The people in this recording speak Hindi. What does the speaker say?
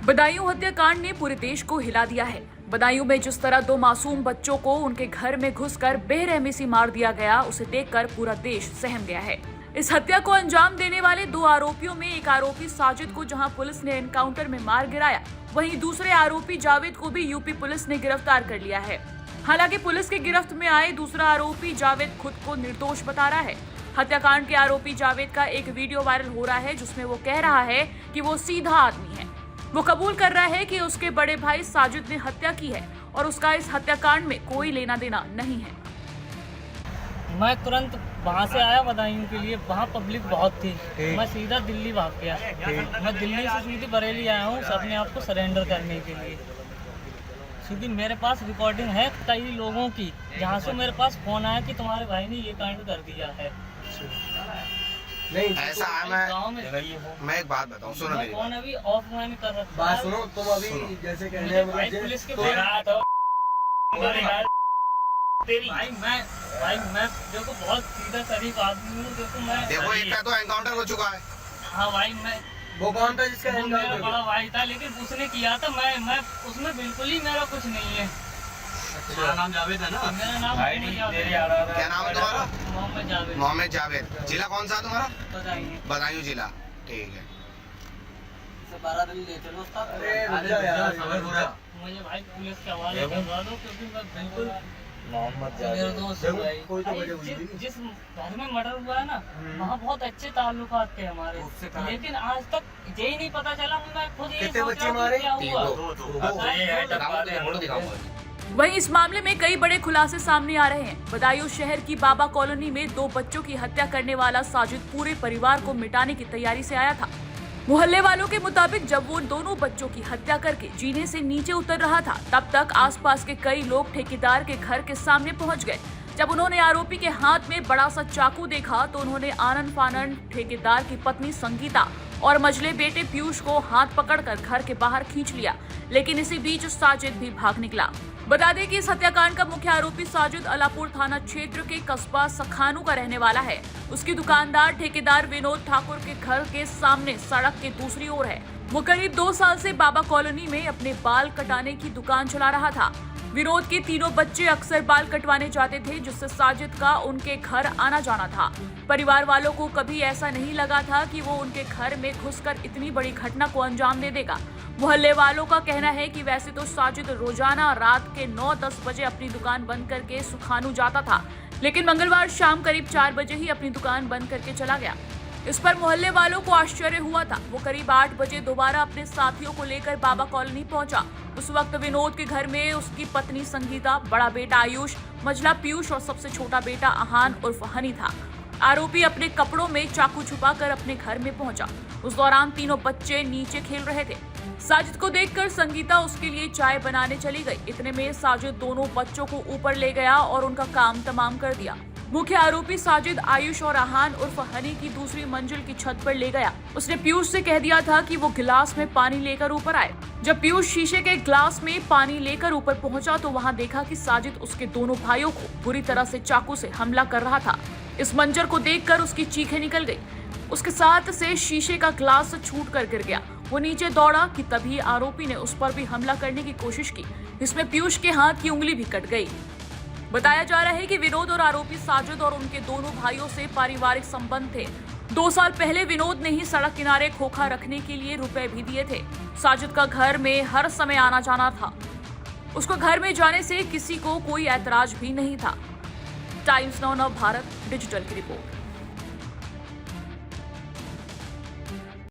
बदायूं हत्याकांड ने पूरे देश को हिला दिया है। बदायूं में जिस तरह दो मासूम बच्चों को उनके घर में घुसकर बेरहमी से मार दिया गया, उसे देखकर पूरा देश सहम गया है। इस हत्या को अंजाम देने वाले दो आरोपियों में एक आरोपी साजिद को जहां पुलिस ने एनकाउंटर में मार गिराया, वहीं दूसरे आरोपी जावेद को भी यूपी पुलिस ने गिरफ्तार कर लिया है। हालांकि पुलिस की गिरफ्त में आए दूसरा आरोपी जावेद खुद को निर्दोष बता रहा है। हत्याकांड के आरोपी जावेद का एक वीडियो वायरल हो रहा है, जिसमें वो कह रहा है कि वो सीधा आदमी है। वो कबूल कर रहा है कि उसके बड़े भाई साजिद ने हत्या की है और उसका इस हत्याकांड में कोई लेना देना नहीं है। मैं तुरंत वहाँ से आया बदायूं के लिए, वहाँ पब्लिक बहुत थी। मैं सीधा दिल्ली भाग गया। मैं दिल्ली से सीधी बरेली आया हूँ अपने आप को सरेंडर करने के लिए। सीधी मेरे पास रिकॉर्डिंग है कई लोगों की, जहाँ से मेरे पास फोन आया कि तुम्हारे भाई ने ये कांड कर दिया है। नहीं ऐसा है। मैं एक बात बताऊं, सुनो मेरी फोन अभी ऑफलाइन कर रखा है। बात सुनो, तुम अभी जैसे कह रहे हो पुलिस के भाई मैं देखो बहुत सीधा शरीफ आदमी हूँ। देखो एक का तो एनकाउंटर हो चुका है। हाँ भाई, मैं वो कौन था जिसका मेरा बड़ा भाई था, लेकिन उसने किया था। मैं उसमें बिल्कुल ही मेरा कुछ नहीं है। मेरा नाम जावेद है ना? मेरा नाम क्या नाम है तुम्हारा? मोहम्मद जावेद। मोहम्मद जावेद। जिला कौन सा तुम्हारा? बदायूं जिला। ठीक है। 12 दिन ले चलो। मुझे भाई पुलिस के हवाले करवा दो, क्योंकि मैं बिल्कुल मेरा दोस्त जिस घर में मर्डर हुआ है ना, वहाँ बहुत अच्छे ताल्लुकात थे हमारे, लेकिन आज तक यही नहीं पता चला। मैं खुद ये सोच रहा हूँ क्या हुआ। वहीं इस मामले में कई बड़े खुलासे सामने आ रहे हैं। बदायूं शहर की बाबा कॉलोनी में दो बच्चों की हत्या करने वाला साजिद पूरे परिवार को मिटाने की तैयारी से आया था। मोहल्ले वालों के मुताबिक जब वो दोनों बच्चों की हत्या करके जीने से नीचे उतर रहा था, तब तक आसपास के कई लोग ठेकेदार के घर के सामने पहुंच गए। जब उन्होंने आरोपी के हाथ में बड़ा सा चाकू देखा, तो उन्होंने आनन फानन ठेकेदार की पत्नी संगीता और मझले बेटे पीयूष को हाथ पकड़कर घर के बाहर खींच लिया। लेकिन इसी बीच साजिद भी भाग निकला। बता दें कि इस हत्याकांड का मुख्य आरोपी साजिद अलापुर थाना क्षेत्र के कस्बा सखानू का रहने वाला है। उसकी दुकानदार ठेकेदार विनोद ठाकुर के घर के सामने सड़क के दूसरी ओर है। वो करीब 2 साल से बाबा कॉलोनी में अपने बाल कटाने की दुकान चला रहा था। विनोद के तीनों बच्चे अक्सर बाल कटवाने जाते थे, जिससे साजिद का उनके घर आना जाना था। परिवार वालों को कभी ऐसा नहीं लगा था कि वो उनके घर में घुसकर इतनी बड़ी घटना को अंजाम दे देगा। मोहल्ले वालों का कहना है कि वैसे तो साजिद रोजाना रात के 9-10 बजे अपनी दुकान बंद करके सुखानू जाता था, लेकिन मंगलवार शाम करीब 4 बजे ही अपनी दुकान बंद करके चला गया। इस पर मोहल्ले वालों को आश्चर्य हुआ था। वो करीब 8 बजे दोबारा अपने साथियों को लेकर बाबा कॉलोनी पहुंचा। उस वक्त विनोद के घर में उसकी पत्नी संगीता, बड़ा बेटा आयुष, मझला पीयूष और सबसे छोटा बेटा आहान उर्फ हनी था। आरोपी अपने कपड़ों में चाकू छुपाकर अपने घर में पहुंचा। उस दौरान तीनों बच्चे नीचे खेल रहे थे। साजिद को देखकर संगीता उसके लिए चाय बनाने चली गई। इतने में साजिद दोनों बच्चों को ऊपर ले गया और उनका काम तमाम कर दिया। मुख्य आरोपी साजिद आयुष और आहान उर्फ हनी की दूसरी मंजिल की छत पर ले गया। उसने पीयूष से कह दिया था कि वो गिलास में पानी लेकर ऊपर आए। जब पीयूष शीशे के गिलास में पानी लेकर ऊपर पहुंचा, तो वहां देखा कि साजिद उसके दोनों भाइयों को बुरी तरह से चाकू से हमला कर रहा था। इस मंजर को देखकर उसकी चीखें निकल गई। उसके साथ से शीशे का ग्लास छूट कर गिर गया। वो नीचे दौड़ा कि तभी आरोपी ने उस पर भी हमला करने की कोशिश की। इसमें पीयूष के हाथ की उंगली भी कट गई। बताया जा रहा है कि विनोद और आरोपी साजिद और उनके दोनों भाइयों से पारिवारिक संबंध थे। 2 साल पहले विनोद ने ही सड़क किनारे खोखा रखने के लिए रुपए भी दिए थे। साजिद का घर में हर समय आना जाना था। उसको घर में जाने से किसी को कोई ऐतराज भी नहीं था। टाइम्स नाउ भारत डिजिटल की रिपोर्ट।